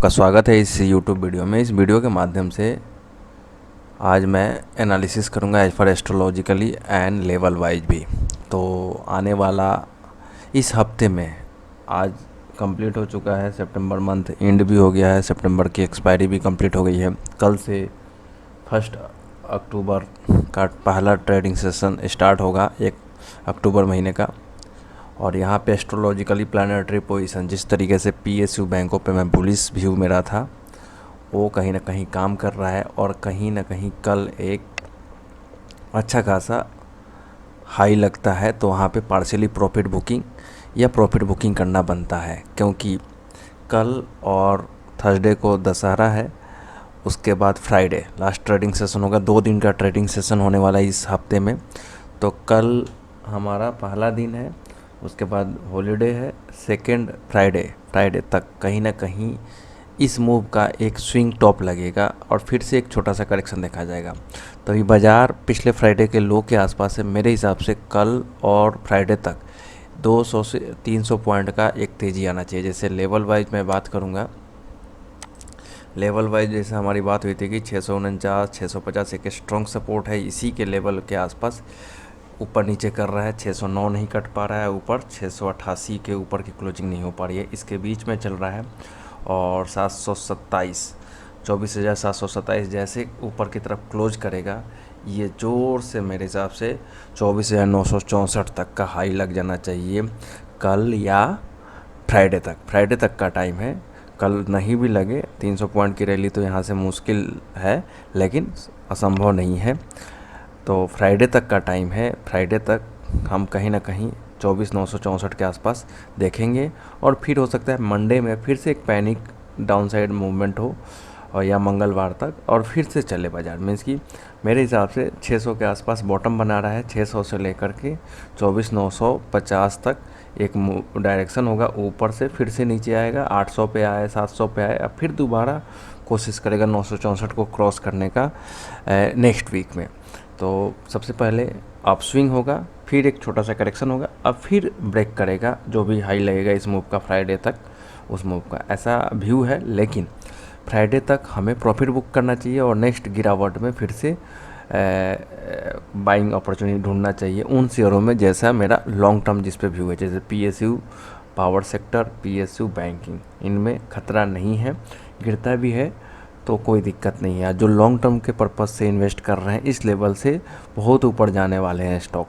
आपका स्वागत है इस YouTube वीडियो में। इस वीडियो के माध्यम से आज मैं एनालिसिस करूंगा as for astrologically and level wise भी। तो आने वाला इस हफ्ते में आज कंप्लीट हो चुका है, सितंबर मंथ एंड भी हो गया है, सितंबर की एक्सपायरी भी कंप्लीट हो गई है। कल से 1 अक्टूबर का पहला ट्रेडिंग सेशन स्टार्ट होगा 1 अक्टूबर महीने का। और यहाँ पे एस्ट्रोलॉजिकली प्लानिटरी पोजीशन जिस तरीके से PSU बैंकों पे मैं बुलिश व्यू मेरा था, वो कहीं ना कहीं काम कर रहा है और कहीं ना कहीं कल एक अच्छा खासा हाई लगता है, तो वहाँ पे पार्शियली प्रॉफिट बुकिंग या प्रॉफिट बुकिंग करना बनता है, क्योंकि कल और थर्सडे को दशहरा है। उसके बाद फ्राइडे लास्ट ट्रेडिंग सेशन होगा, 2 दिन का ट्रेडिंग सेशन होने वाला है इस हफ्ते में। तो कल हमारा पहला दिन है, उसके बाद हॉलीडे है, सेकेंड फ्राइडे तक कहीं ना कहीं इस मूव का एक स्विंग टॉप लगेगा और फिर से एक छोटा सा करेक्शन देखा जाएगा। तभी बाज़ार पिछले फ्राइडे के लो के आसपास है। मेरे हिसाब से कल और फ्राइडे तक 200 से 300 पॉइंट का एक तेज़ी आना चाहिए। जैसे लेवल वाइज मैं बात करूँगा, लेवल वाइज जैसे हमारी बात हुई थी कि 649 650 एक स्ट्रॉन्ग सपोर्ट है, इसी के लेवल के आसपास ऊपर नीचे कर रहा है। 609 नहीं कट पा रहा है ऊपर, 688 के ऊपर की क्लोजिंग नहीं हो पा रही है, इसके बीच में चल रहा है। और 727 24,727 जैसे ऊपर की तरफ क्लोज करेगा, ये ज़ोर से मेरे हिसाब से 24,964 तक का हाई लग जाना चाहिए कल या फ्राइडे तक का टाइम है। कल नहीं भी लगे 300 पॉइंट की रैली तो यहाँ से मुश्किल है, लेकिन असंभव नहीं है। तो फ्राइडे तक का टाइम है, फ्राइडे तक हम कहीं ना कहीं 24,964 के आसपास देखेंगे। और फिर हो सकता है मंडे में फिर से एक पैनिक डाउनसाइड मूवमेंट हो, और या मंगलवार तक और फिर से चले बाजार। मीन्स कि मेरे हिसाब से 600 के आसपास बॉटम बना रहा है। 600 से लेकर के 24,950 तक एक डायरेक्शन होगा, ऊपर से फिर से नीचे आएगा, 800 पे आए, 700 पे आए, अब फिर दोबारा कोशिश करेगा 964 को क्रॉस करने का नेक्स्ट वीक में। तो सबसे पहले अप स्विंग होगा, फिर एक छोटा सा करेक्शन होगा, अब फिर ब्रेक करेगा जो भी हाई लगेगा इस मूव का फ्राइडे तक, उस मूव का ऐसा व्यू है। लेकिन फ्राइडे तक हमें प्रॉफिट बुक करना चाहिए और नेक्स्ट गिरावट में फिर से बाइंग अपॉर्चुनिटी ढूंढना चाहिए उन शेयरों में जैसा मेरा लॉन्ग टर्म जिस पे व्यू है, जैसे PSU power sector, PSU banking, इनमें खतरा नहीं है। गिरता भी है तो कोई दिक्कत नहीं है। जो लॉन्ग टर्म के पर्पज़ से इन्वेस्ट कर रहे हैं, इस लेवल से बहुत ऊपर जाने वाले हैं स्टॉक।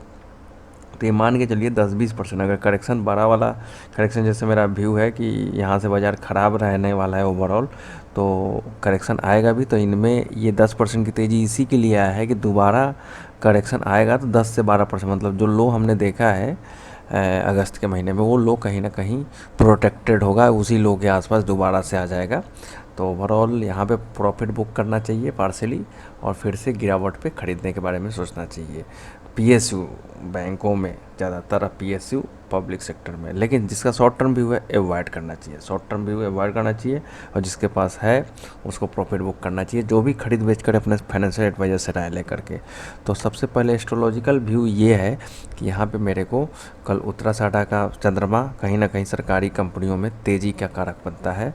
तो ये मान के चलिए 10-20% अगर करेक्शन, बड़ा वाला करेक्शन जैसे मेरा व्यू है कि यहाँ से बाज़ार ख़राब रहने वाला है ओवरऑल, तो करेक्शन आएगा भी, तो इनमें ये 10% की तेज़ी इसी के लिए आया है कि दोबारा करेक्शन आएगा तो 10 से 12%, मतलब जो लो हमने देखा है अगस्त के महीने में, वो लो कहीं ना कहीं प्रोटेक्टेड होगा, उसी लो के आसपास दोबारा से आ जाएगा। तो ओवरऑल यहाँ पे प्रॉफिट बुक करना चाहिए पार्शली, और फिर से गिरावट पे ख़रीदने के बारे में सोचना चाहिए। PSU बैंकों में ज़्यादातर, PSU पब्लिक सेक्टर में, लेकिन जिसका शॉर्ट टर्म व्यू है अवॉइड करना चाहिए, शॉर्ट टर्म व्यू अवॉइड करना चाहिए, और जिसके पास है उसको प्रॉफिट बुक करना चाहिए, जो भी खरीद बेच कर अपने फाइनेंशियल एडवाइजर से राय लेकर के। तो सबसे पहले एस्ट्रोलॉजिकल व्यू ये है कि यहाँ पे मेरे को कल उत्तराषाढ़ा का चंद्रमा कहीं ना कहीं सरकारी कंपनियों में तेज़ी का कारक बनता है,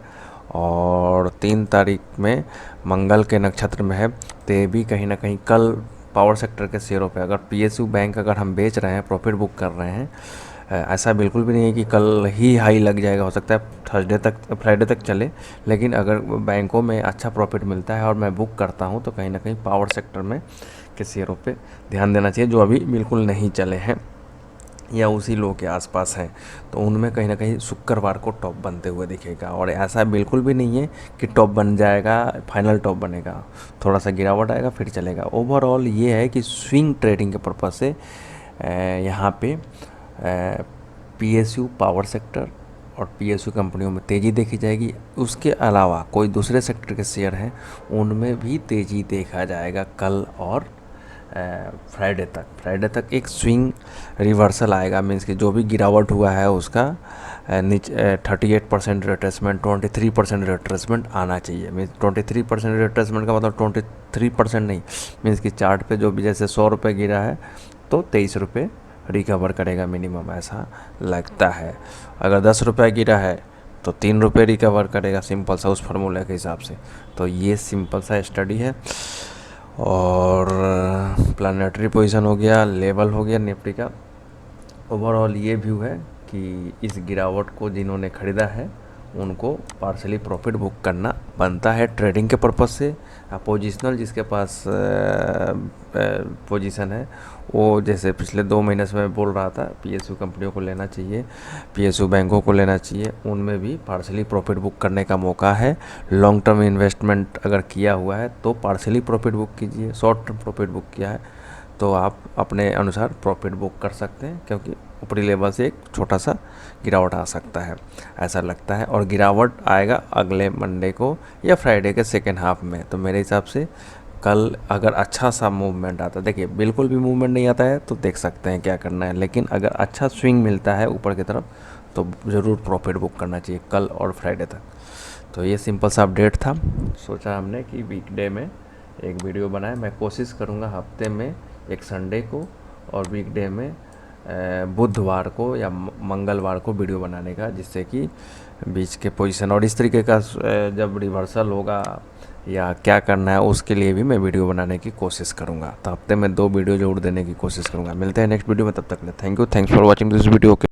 और 3 तारीख में मंगल के नक्षत्र में है, तो ये भी कहीं ना कहीं कल पावर सेक्टर के शेयरों पे अगर PSU बैंक अगर हम बेच रहे हैं, प्रॉफिट बुक कर रहे हैं, ऐसा बिल्कुल भी नहीं है कि कल ही हाई लग जाएगा, हो सकता है थर्सडे तक फ्राइडे तक चले, लेकिन अगर बैंकों में अच्छा प्रॉफिट मिलता है और मैं बुक करता हूं, तो कहीं ना कहीं पावर सेक्टर में के शेयरों पे ध्यान देना चाहिए, जो अभी बिल्कुल नहीं चले हैं या उसी लो के आसपास हैं। तो उनमें कहीं ना कहीं शुक्रवार को टॉप बनते हुए दिखेगा, और ऐसा बिल्कुल भी नहीं है कि टॉप बन जाएगा, फाइनल टॉप बनेगा, थोड़ा सा गिरावट आएगा फिर चलेगा। ओवरऑल ये है कि स्विंग ट्रेडिंग के पर्पज़ से यहाँ पे PSU पावर सेक्टर और PSU कंपनियों में तेज़ी देखी जाएगी। उसके अलावा कोई दूसरे सेक्टर के शेयर हैं, उनमें भी तेज़ी देखा जाएगा कल और फ्राइडे तक एक स्विंग रिवर्सल आएगा। मीन्स कि जो भी गिरावट हुआ है उसका नीचे 38% रिट्रेसमेंट, 23% रिट्रेसमेंट आना चाहिए। मीन्स 23% रिट्रेसमेंट का मतलब 23% नहीं, मीन्स कि चार्ट पे जो भी जैसे 100 रुपये गिरा है तो 23 रुपये रिकवर करेगा मिनिमम, ऐसा लगता है। अगर 10 रुपये गिरा है तो 3 रुपये रिकवर करेगा, सिंपल सा उस फार्मूले के हिसाब से। तो ये सिंपल सा स्टडी है। और प्लानेटरी पोजीशन हो गया, लेवल हो गया निफ्टी का। ओवरऑल ये व्यू है कि इस गिरावट को जिन्होंने ख़रीदा है उनको पार्शली प्रॉफिट बुक करना बनता है ट्रेडिंग के पर्पज़ से। पोजिशनल जिसके पास पोजीशन है वो, जैसे पिछले 2 महीने से मैं बोल रहा था, पीएसयू कंपनियों को लेना चाहिए, पीएसयू बैंकों को लेना चाहिए, उनमें भी पार्शली प्रॉफिट बुक करने का मौका है। लॉन्ग टर्म इन्वेस्टमेंट अगर किया हुआ है तो पार्शली प्रॉफिट बुक कीजिए, शॉर्ट टर्म प्रॉफिट बुक किया है तो आप अपने अनुसार प्रॉफिट बुक कर सकते हैं, क्योंकि ऊपरी लेवल से एक छोटा सा गिरावट आ सकता है ऐसा लगता है। और गिरावट आएगा अगले मंडे को या फ्राइडे के सेकेंड हाफ में। तो मेरे हिसाब से कल अगर अच्छा सा मूवमेंट आता है, देखिए बिल्कुल भी मूवमेंट नहीं आता है तो देख सकते हैं क्या करना है, लेकिन अगर अच्छा स्विंग मिलता है ऊपर की तरफ तो ज़रूर प्रॉफिट बुक करना चाहिए कल और फ्राइडे तक। तो ये सिंपल सा अपडेट था। सोचा हमने कि वीकडे में एक वीडियो बनाए। मैं कोशिश करूँगा हफ्ते में एक संडे को और वीकडे में बुधवार को या मंगलवार को वीडियो बनाने का, जिससे कि बीच के पोजीशन और इस तरीके का जब रिवर्सल होगा या क्या करना है उसके लिए भी मैं वीडियो बनाने की कोशिश करूँगा। तो हफ्ते में 2 वीडियो जरूर देने की कोशिश करूँगा। मिलते हैं नेक्स्ट वीडियो में, तब तक के लिए thank you, thanks for watching this video.